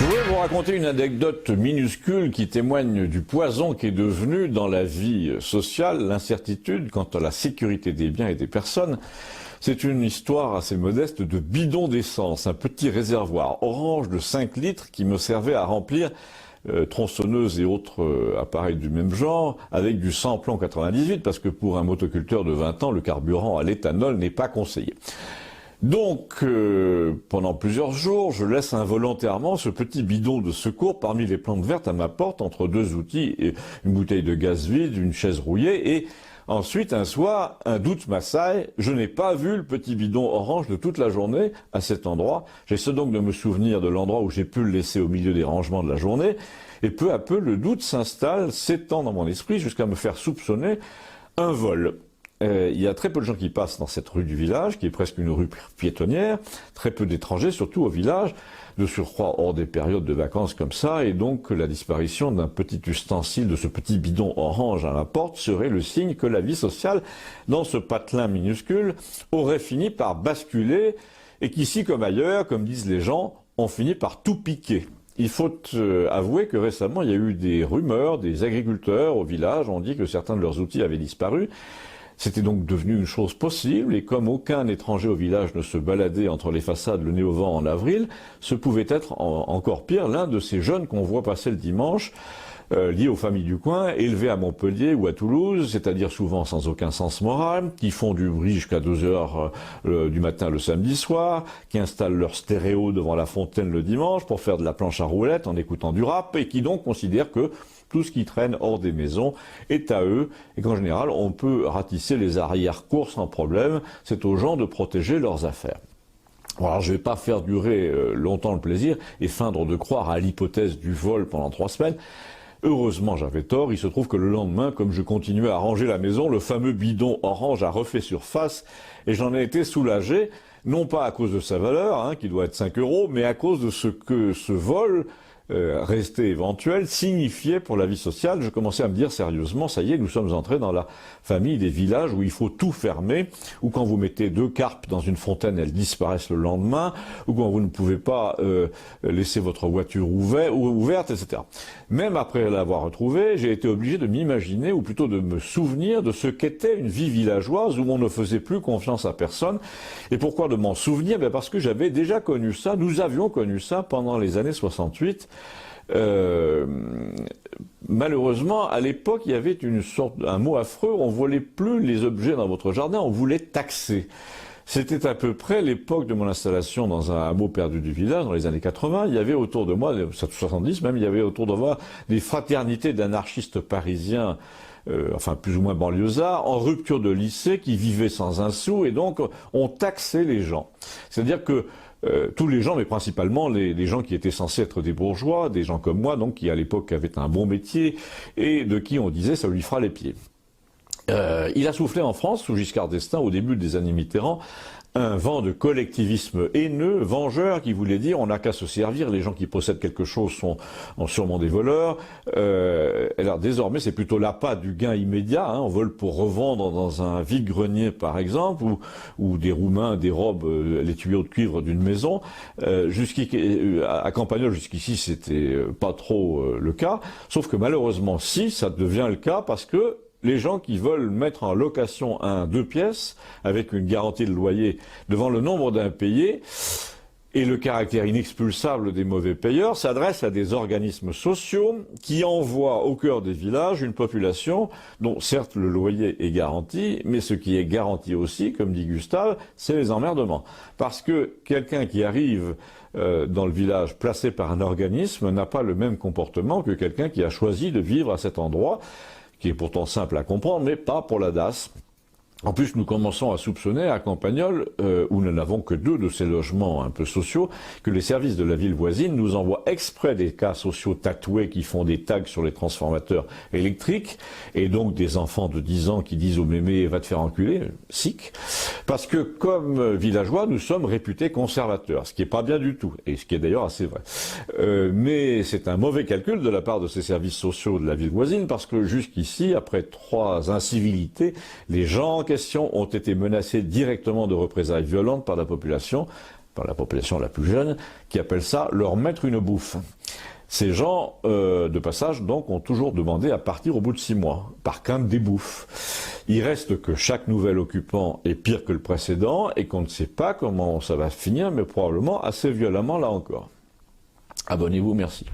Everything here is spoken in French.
Je voudrais vous raconter une anecdote minuscule qui témoigne du poison qu'est devenu dans la vie sociale l'incertitude quant à la sécurité des biens et des personnes. C'est une histoire assez modeste de bidon d'essence, un petit réservoir orange de 5 litres qui me servait à remplir tronçonneuses et autres appareils du même genre avec du samplon 98 parce que pour un motoculteur de 20 ans, le carburant à l'éthanol n'est pas conseillé. Donc, pendant plusieurs jours, je laisse involontairement ce petit bidon de secours parmi les plantes vertes à ma porte, entre deux outils, et une bouteille de gaz vide, une chaise rouillée, et ensuite, un soir, un doute m'assaille, je n'ai pas vu le petit bidon orange de toute la journée à cet endroit. J'essaie donc de me souvenir de l'endroit où j'ai pu le laisser au milieu des rangements de la journée, et peu à peu, le doute s'installe, s'étend dans mon esprit jusqu'à me faire soupçonner un vol. Il y a très peu de gens qui passent dans cette rue du village, qui est presque une rue piétonnière, très peu d'étrangers, surtout au village, de surcroît hors des périodes de vacances comme ça, et donc la disparition d'un petit ustensile, de ce petit bidon orange à la porte, serait le signe que la vie sociale, dans ce patelin minuscule, aurait fini par basculer, et qu'ici comme ailleurs, comme disent les gens, on finit par tout piquer. Il faut avouer que récemment, il y a eu des rumeurs, des agriculteurs au village ont dit que certains de leurs outils avaient disparu. C'était donc devenu une chose possible, et comme aucun étranger au village ne se baladait entre les façades le nez au vent en avril, ce pouvait être encore pire l'un de ces jeunes qu'on voit passer le dimanche, liés aux familles du coin, élevés à Montpellier ou à Toulouse, c'est-à-dire souvent sans aucun sens moral, qui font du bruit jusqu'à 2 heures du matin le samedi soir, qui installent leur stéréo devant la fontaine le dimanche pour faire de la planche à roulettes en écoutant du rap, et qui donc considèrent que tout ce qui traîne hors des maisons est à eux, et qu'en général, on peut ratisser les arrière-cours sans problème. C'est aux gens de protéger leurs affaires. Alors, je ne vais pas faire durer longtemps le plaisir et feindre de croire à l'hypothèse du vol pendant 3 semaines. Heureusement, j'avais tort. Il se trouve que le lendemain, comme je continuais à ranger la maison, le fameux bidon orange a refait surface, et j'en ai été soulagé, non pas à cause de sa valeur, qui doit être 5 €, mais à cause de ce que ce vol resté éventuel, signifiait pour la vie sociale. Je commençais à me dire sérieusement, ça y est, nous sommes entrés dans la famille des villages où il faut tout fermer, où quand vous mettez 2 carpes dans une fontaine, elles disparaissent le lendemain, ou quand vous ne pouvez pas laisser votre voiture ouverte, etc. Même après l'avoir retrouvée, j'ai été obligé de m'imaginer, ou plutôt de me souvenir de ce qu'était une vie villageoise où on ne faisait plus confiance à personne. Et pourquoi de m'en souvenir? Parce que j'avais déjà connu ça, nous avions connu ça pendant les années 68. Malheureusement, à l'époque, il y avait un mot affreux, on ne volait plus les objets dans votre jardin, on voulait taxer. C'était à peu près l'époque de mon installation dans un hameau perdu du village, dans les années 80. Il y avait autour de moi, 70 même, il y avait autour de moi des fraternités d'anarchistes parisiens, enfin plus ou moins banlieusards, en rupture de lycée, qui vivaient sans un sou, et donc on taxait les gens. C'est-à-dire que tous les gens, mais principalement les gens qui étaient censés être des bourgeois, des gens comme moi, donc qui à l'époque avaient un bon métier, et de qui on disait ça lui fera les pieds. Il a soufflé en France, sous Giscard d'Estaing, au début des années Mitterrand, un vent de collectivisme haineux, vengeur, qui voulait dire on n'a qu'à se servir, les gens qui possèdent quelque chose sont sûrement des voleurs. Alors désormais c'est plutôt l'appât du gain immédiat, on vole pour revendre dans un vide-grenier par exemple, ou des Roumains dérobent les tuyaux de cuivre d'une maison. À Campagnol jusqu'ici c'était pas trop le cas, sauf que malheureusement si, ça devient le cas parce que les gens qui veulent mettre en location un 2 pièces avec une garantie de loyer devant le nombre d'impayés et le caractère inexpulsable des mauvais payeurs s'adressent à des organismes sociaux qui envoient au cœur des villages une population dont certes le loyer est garanti, mais ce qui est garanti aussi, comme dit Gustave, c'est les emmerdements. Parce que quelqu'un qui arrive dans le village placé par un organisme n'a pas le même comportement que quelqu'un qui a choisi de vivre à cet endroit, qui est pourtant simple à comprendre, mais pas pour la DAS. En plus, nous commençons à soupçonner à Campagnol, où nous n'avons que 2 de ces logements un peu sociaux, que les services de la ville voisine nous envoient exprès des cas sociaux tatoués qui font des tags sur les transformateurs électriques, et donc des enfants de 10 ans qui disent au mémé « va te faire enculer », sic, parce que comme villageois, nous sommes réputés conservateurs, ce qui n'est pas bien du tout, et ce qui est d'ailleurs assez vrai. Mais c'est un mauvais calcul de la part de ces services sociaux de la ville voisine, parce que jusqu'ici, après 3 incivilités, les gens ont été menacés directement de représailles violentes par la population, par la population la plus jeune, qui appellent ça leur mettre une bouffe. Ces gens, de passage, donc, ont toujours demandé à partir au bout de 6 mois, par crainte des bouffes. Il reste que chaque nouvel occupant est pire que le précédent et qu'on ne sait pas comment ça va finir, mais probablement assez violemment là encore. Abonnez-vous, merci.